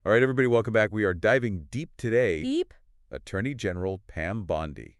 All right, everybody, welcome back. We are diving deep today. Deep? Attorney General Pam Bondi.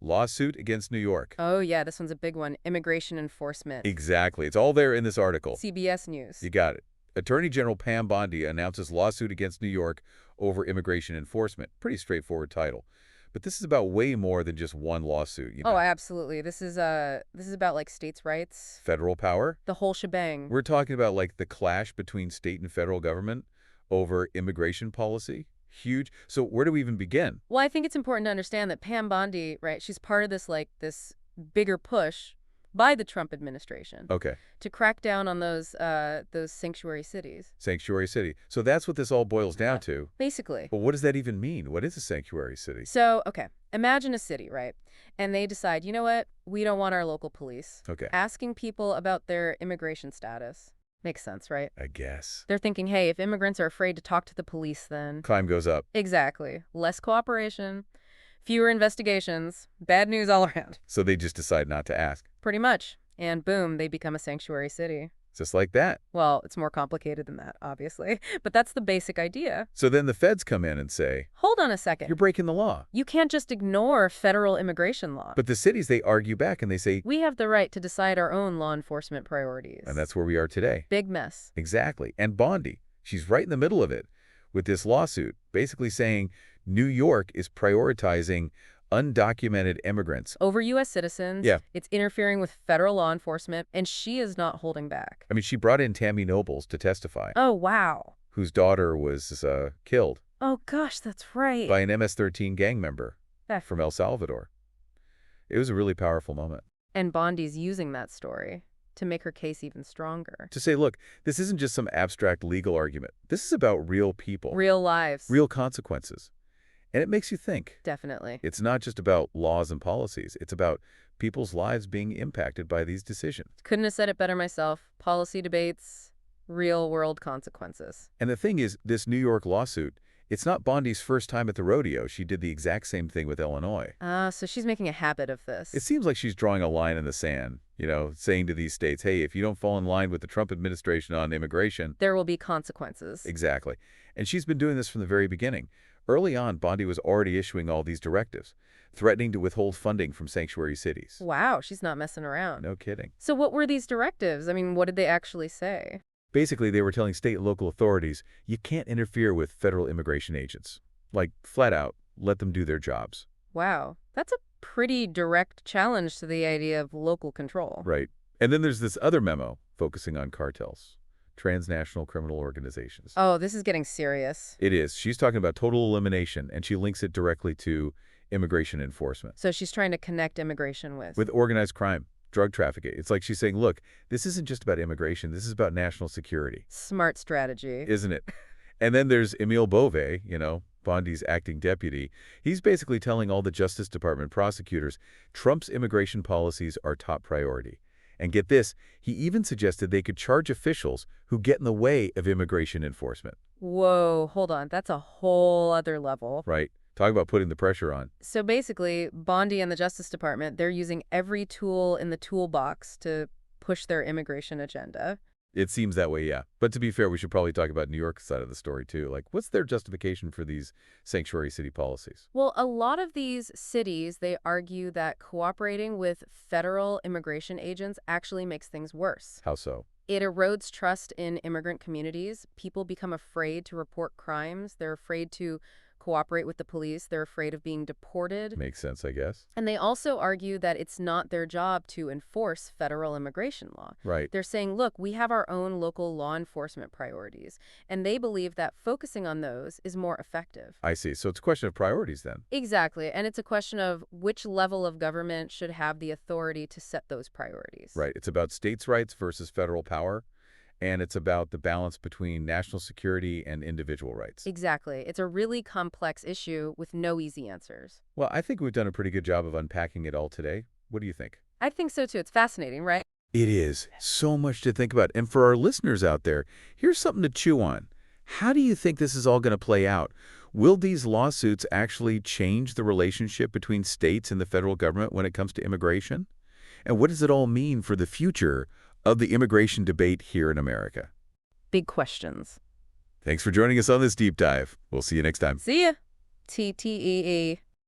Lawsuit against New York. Oh, yeah, this one's a big one. Immigration enforcement. Exactly. It's all there in this article. CBS News. You got it. Attorney General Pam Bondi announces lawsuit against New York over immigration enforcement. Pretty straightforward title. But this is about way more than just one lawsuit, you know. Oh, absolutely. This is about like states' rights. Federal power? The whole shebang. We're talking about like the clash between state and federal government over immigration policy. Huge. So where do we even begin? Well, I think it's important to understand that Pam Bondi, right, she's part of this bigger push by the Trump administration Okay. to crack down on those sanctuary cities. Sanctuary city. So that's what this all boils down to. Basically. But what does that even mean? What is a sanctuary city? So, okay, imagine a city, right? And they decide, you know what? We don't want our local police Okay. asking people about their immigration status. Makes sense, right? I guess. They're thinking, hey, if immigrants are afraid to talk to the police, then... Crime goes up. Exactly. Less cooperation, fewer investigations, bad news all around. So they just decide not to ask. Pretty much. And boom, they become a sanctuary city. Just like that. Well, it's more complicated than that, obviously. But that's the basic idea. So then the feds come in and say, Hold on a second. you're breaking the law. You can't just ignore federal immigration law. But the cities, they argue back and they say, We have the right to decide our own law enforcement priorities. and that's where we are today. Big mess. Exactly. And Bondi, she's right in the middle of it with this lawsuit, basically saying New York is prioritizing undocumented immigrants. Over U.S. citizens. Yeah. It's interfering with federal law enforcement, and she is not holding back. I mean, she brought in Tammy Nobles to testify, Oh, wow. whose daughter was killed Oh, gosh, that's right. by an MS-13 gang member That- from El Salvador. It was a really powerful moment. And Bondi's using that story to make her case even stronger. To say, look, this isn't just some abstract legal argument. This is about real people. Real lives. Real consequences. And it makes you think. Definitely. It's not just about laws and policies. It's about people's lives being impacted by these decisions. Couldn't have said it better myself. Policy debates, real-world consequences. And the thing is, this New York lawsuit, it's not Bondi's first time at the rodeo. She did the exact same thing with Illinois. So she's making a habit of this. It seems like she's drawing a line in the sand, you know, saying to these states, hey, if you don't fall in line with the Trump administration on immigration. There will be consequences. Exactly. And she's been doing this from the very beginning. Early on, Bondi was already issuing all these directives, threatening to withhold funding from sanctuary cities. Wow, she's not messing around. No kidding. So what were these directives? I mean, what did they actually say? Basically, they were telling state and local authorities, you can't interfere with federal immigration agents. Like, flat out, let them do their jobs. Wow, that's a pretty direct challenge to the idea of local control. Right. And then there's this other memo focusing on cartels, transnational criminal organizations. Oh, this is getting serious. It is. She's talking about total elimination, and she links it directly to immigration enforcement. So she's trying to connect immigration with Organized crime, drug trafficking. It's like she's saying, look, this isn't just about immigration. This is about national security. smart strategy. Isn't it? And then there's Emile Bove, you know, Bondi's acting deputy. He's basically telling all the Justice Department prosecutors Trump's immigration policies are top priority. And get this, he even suggested they could charge officials who get in the way of immigration enforcement. Whoa, hold on. That's a whole other level. Right. Talk about putting the pressure on. So basically, Bondi and the Justice Department, they're using every tool in the toolbox to push their immigration agenda. It seems that way, yeah. But to be fair, we should probably talk about New York's side of the story, too. Like, what's their justification for these sanctuary city policies? Well, a lot of these cities, they argue that cooperating with federal immigration agents actually makes things worse. How so? It erodes trust in immigrant communities. People become afraid to report crimes. They're afraid to cooperate with the police. They're afraid of being deported. Makes sense, I guess. And they also argue that it's not their job to enforce federal immigration law. Right. They're saying, look, we have our own local law enforcement priorities, and they believe that focusing on those is more effective. I see. So it's a question of priorities, then. Exactly, and it's a question of which level of government should have the authority to set those priorities. Right. It's about states' rights versus federal power, and it's about the balance between national security and individual rights. Exactly. It's a really complex issue with no easy answers. Well, I think we've done a pretty good job of unpacking it all today. What do you think? I think so, too. It's fascinating, right? It is. So much to think about. And for our listeners out there, here's something to chew on. How do you think this is all going to play out? Will these lawsuits actually change the relationship between states and the federal government when it comes to immigration? And what does it all mean for the future of the immigration debate here in America? Big questions. Thanks for joining us on this deep dive. We'll see you next time. See ya. TTEE.